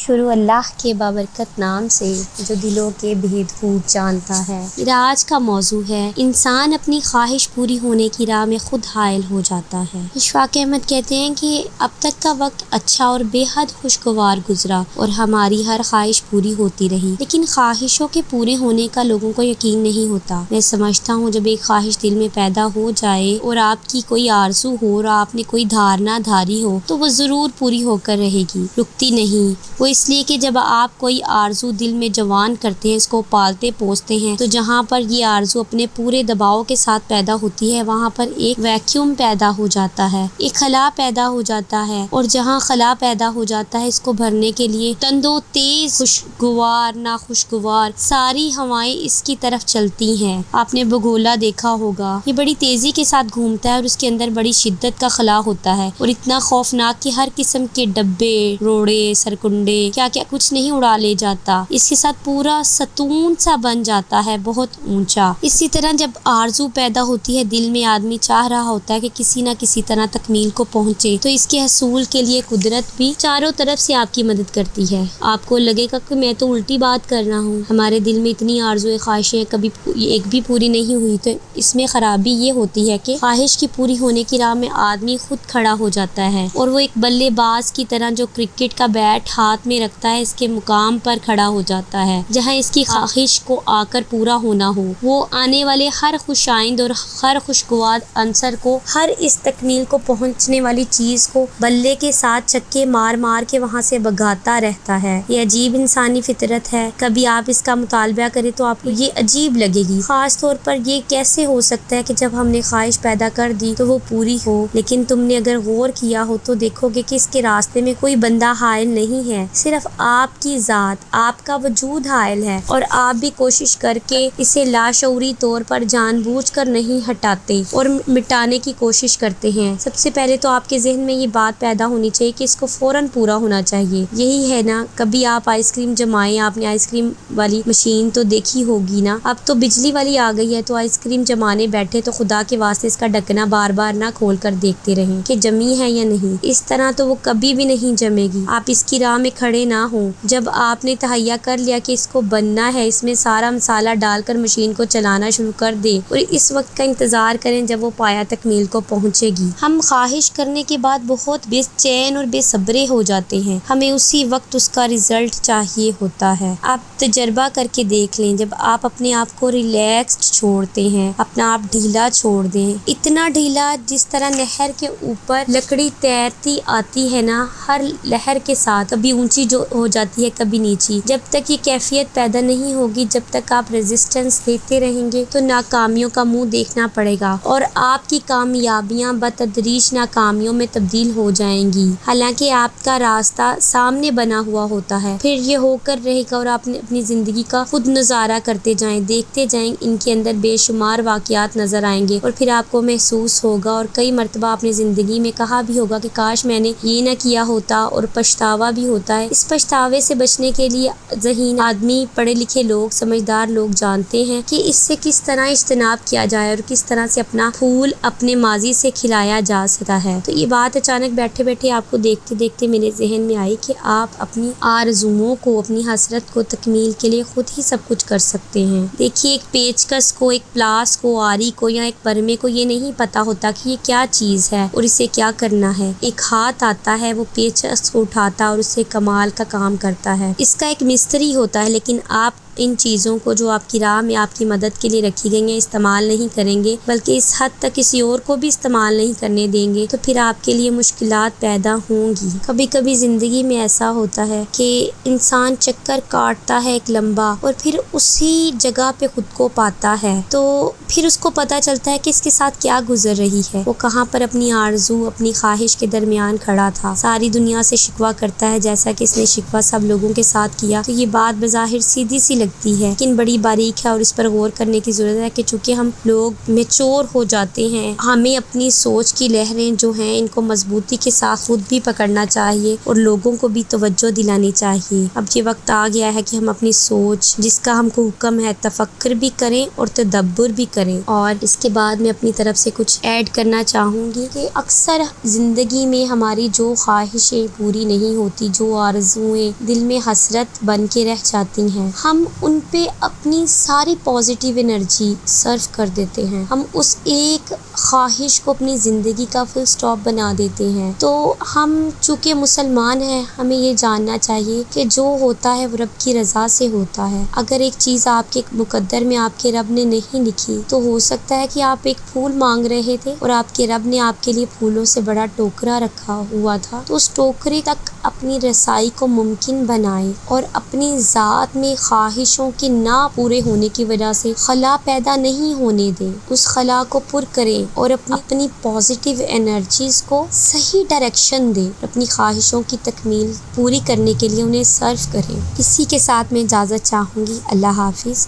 شروع اللہ کے بابرکت نام سے جو دلوں کے بھید خوب جانتا ہے۔ میرا آج کا موضوع ہے انسان اپنی خواہش پوری ہونے کی راہ میں خود حائل ہو جاتا ہے۔ اشفاق احمد کہتے ہیں کہ اب تک کا وقت اچھا اور بے حد خوشگوار گزرا اور ہماری ہر خواہش پوری ہوتی رہی، لیکن خواہشوں کے پورے ہونے کا لوگوں کو یقین نہیں ہوتا۔ میں سمجھتا ہوں جب ایک خواہش دل میں پیدا ہو جائے اور آپ کی کوئی آرزو ہو اور آپ نے کوئی دھارنا دھاری ہو تو وہ ضرور پوری ہو کر رہے گی، رکتی نہیں۔ وہ اس لیے کہ جب آپ کوئی آرزو دل میں جوان کرتے ہیں، اس کو پالتے پوستے ہیں، تو جہاں پر یہ آرزو اپنے پورے دباؤ کے ساتھ پیدا ہوتی ہے وہاں پر ایک ویکیوم پیدا ہو جاتا ہے، ایک خلا پیدا ہو جاتا ہے، اور جہاں خلا پیدا ہو جاتا ہے اس کو بھرنے کے لیے تند و تیز، خوشگوار ناخوشگوار ساری ہوائیں اس کی طرف چلتی ہیں۔ آپ نے بگولا دیکھا ہوگا، یہ بڑی تیزی کے ساتھ گھومتا ہے اور اس کے اندر بڑی شدت کا خلا ہوتا ہے اور اتنا خوفناک کہ ہر قسم کے ڈبے، روڑے، سرکنڈے، کیا کیا کچھ نہیں اڑا لے جاتا، اس کے ساتھ پورا ستون سا بن جاتا ہے، بہت اونچا۔ اسی طرح جب آرزو پیدا ہوتی ہے دل میں، آدمی چاہ رہا ہوتا ہے کہ کسی نہ کسی طرح تکمیل کو پہنچے، تو اس کے حصول کے لیے قدرت بھی چاروں طرف سے آپ کی مدد کرتی ہے۔ آپ کو لگے گا کہ میں تو الٹی بات کر رہا ہوں، ہمارے دل میں اتنی آرزویں خواہشیں کبھی ایک بھی پوری نہیں ہوئی، تو اس میں خرابی یہ ہوتی ہے کہ خواہش کی پوری ہونے کی راہ میں آدمی خود کھڑا ہو جاتا ہے اور وہ ایک بلے باز کی طرح جو کرکٹ کا بیٹ ہاتھ میں رکھتا ہے اس کے مقام پر کھڑا ہو جاتا ہے جہاں اس کی خواہش کو آ کر پورا ہونا ہو۔ وہ آنے والے ہر خوش آئند اور ہر خوشگوار عنصر کو، ہر اس تکمیل کو پہنچنے والی چیز کو بلے کے ساتھ چکے مار مار کے وہاں سے بھگاتا رہتا ہے۔ یہ عجیب انسانی فطرت ہے، کبھی آپ اس کا مطالبہ کریں تو آپ کو یہ عجیب لگے گی، خاص طور پر یہ کیسے ہو سکتا ہے کہ جب ہم نے خواہش پیدا کر دی تو وہ پوری ہو۔ لیکن تم نے اگر غور کیا ہو تو دیکھو گے کہ اس کے راستے میں کوئی بندہ حائل نہیں ہے، صرف آپ کی ذات، آپ کا وجود حائل ہے، اور آپ بھی کوشش کر کے اسے لاشعوری طور پر جان بوجھ کر نہیں ہٹاتے اور مٹانے کی کوشش کرتے ہیں۔ سب سے پہلے تو آپ کے ذہن میں یہ بات پیدا ہونی چاہیے کہ اس کو فوراً پورا ہونا چاہیے۔ یہی ہے نا، کبھی آپ آئس کریم جمائیں، آپ نے آئس کریم والی مشین تو دیکھی ہوگی نا، اب تو بجلی والی آ گئی ہے، تو آئس کریم جمانے بیٹھے تو خدا کے واسطے اس کا ڈھکنا بار بار نہ کھول کر دیکھتے رہیں کہ جمی ہے یا نہیں، اس طرح تو وہ کبھی بھی نہیں جمے گی۔ آپ اس کی راہ میں کھڑے نہ ہوں، جب آپ نے تہیہ کر لیا کہ اس کو بننا ہے، اس میں سارا مسالہ ڈال کر مشین کو چلانا شروع کر دیں اور اس وقت کا انتظار کریں جب وہ پایا تکمیل کو پہنچے گی۔ ہم خواہش کرنے کے بعد بہت بے چین اور بے صبرے ہو جاتے ہیں، ہمیں اسی وقت اس کا رزلٹ چاہیے ہوتا ہے۔ آپ تجربہ کر کے دیکھ لیں، جب آپ اپنے آپ کو ریلیکسڈ چھوڑتے ہیں، اپنا آپ ڈھیلا چھوڑ دیں، اتنا ڈھیلا جس طرح نہر کے اوپر لکڑی تیرتی آتی ہے نا، ہر لہر کے ساتھ کبھی اونچی جو ہو جاتی ہے کبھی نیچی، جب تک یہ کیفیت پیدا نہیں ہوگی، جب تک آپ ریزسٹنس دیتے رہیں گے تو ناکامیوں کا منہ دیکھنا پڑے گا اور آپ کی کامیابیاں بتدریج ناکامیوں میں تبدیل ہو جائیں گی، حالانکہ آپ کا راستہ سامنے بنا ہوا ہوتا ہے۔ پھر یہ ہو کر رہے گا اور آپ اپنی زندگی کا خود نظارہ کرتے جائیں، دیکھتے جائیں، ان کے اندر بے شمار واقعات نظر آئیں گے اور پھر آپ کو محسوس ہوگا، اور کئی مرتبہ آپ نے زندگی میں کہا بھی ہوگا کہ کاش میں نے یہ نہ کیا ہوتا، اور پچھتاوا بھی ہوتا ہے۔ اس پچھتاوے سے بچنے کے لیے ذہین آدمی، پڑھے لکھے لوگ، سمجھدار لوگ جانتے ہیں کہ اس سے کس طرح اجتناب کیا جائے اور کس طرح سے اپنا پھول اپنے ماضی سے کھلایا جا سکتا ہے۔ تو یہ بات اچانک بیٹھے بیٹھے آپ کو دیکھتے دیکھتے میرے ذہن میں آئی کہ آپ اپنی آرزوؤں کو، اپنی حسرت کو تکمیل کے لیے خود ہی سب کچھ کر سکتے ہیں۔ دیکھیے، ایک پیچکس کو، ایک پلاس کو، آری کو یا ایک برمے کو یہ نہیں پتا ہوتا کہ یہ کیا چیز ہے اور اسے کیا کرنا ہے۔ ایک ہاتھ آتا ہے، وہ پیچکس کو اٹھاتا اور اسے کمال کا کام کرتا ہے۔ اس کا ایک مستری ہوتا ہے، لیکن آپ ان چیزوں کو جو آپ کی راہ میں آپ کی مدد کے لیے رکھی گئی ہیں استعمال نہیں کریں گے، بلکہ اس حد تک کسی اور کو بھی استعمال نہیں کرنے دیں گے، تو پھر آپ کے لیے مشکلات پیدا ہوں گی۔ کبھی کبھی زندگی میں ایسا ہوتا ہے کہ انسان چکر کاٹتا ہے ایک لمبا اور پھر اسی جگہ پہ خود کو پاتا ہے، تو پھر اس کو پتا چلتا ہے کہ اس کے ساتھ کیا گزر رہی ہے، وہ کہاں پر اپنی آرزو، اپنی خواہش کے درمیان کھڑا تھا، ساری دنیا سے شکوہ کرتا ہے جیسا کہ اس نے شکوہ سب لوگوں کے ساتھ کیا، تو یہ بات بظاہر سیدھی سی لگتی ہے لیکن بڑی باریک ہے اور اس پر غور کرنے کی ضرورت ہے کہ چونکہ ہم لوگ میچور ہو جاتے ہیں، ہمیں اپنی سوچ کی لہریں جو ہیں ان کو مضبوطی کے ساتھ خود بھی پکڑنا چاہیے اور لوگوں کو بھی توجہ دلانی چاہیے۔ اب یہ وقت آ گیا ہے کہ ہم اپنی سوچ جس کا ہم کو حکم ہے تفکر بھی کریں اور تدبر بھی کریں۔ اور اس کے بعد میں اپنی طرف سے کچھ ایڈ کرنا چاہوں گی کہ اکثر زندگی میں ہماری جو خواہشیں پوری نہیں ہوتی، جو آرزوئیں دل میں حسرت بن کے رہ جاتی ہیں، ہم ان پہ اپنی ساری پازیٹیو انرجی صرف کر دیتے ہیں، ہم اس ایک خواہش کو اپنی زندگی کا فل سٹاپ بنا دیتے ہیں۔ تو ہم چونکہ مسلمان ہیں، ہمیں یہ جاننا چاہیے کہ جو ہوتا ہے وہ رب کی رضا سے ہوتا ہے۔ اگر ایک چیز آپ کے مقدر میں آپ کے رب نے نہیں لکھی تو ہو سکتا ہے کہ آپ ایک پھول مانگ رہے تھے اور آپ کے رب نے آپ کے لیے پھولوں سے بڑا ٹوکرا رکھا ہوا تھا، تو اس ٹوکرے تک اپنی رسائی کو ممکن بنائے اور اپنی ذات میں خواہشوں کے نہ پورے ہونے کی وجہ سے خلا پیدا نہیں ہونے دیں، اس خلا کو پر کریں اور اپنی پازیٹیو انرجیز کو صحیح ڈائریکشن دیں، اپنی خواہشوں کی تکمیل پوری کرنے کے لیے انہیں صرف کریں۔ اسی کے ساتھ میں اجازت چاہوں گی۔ اللہ حافظ۔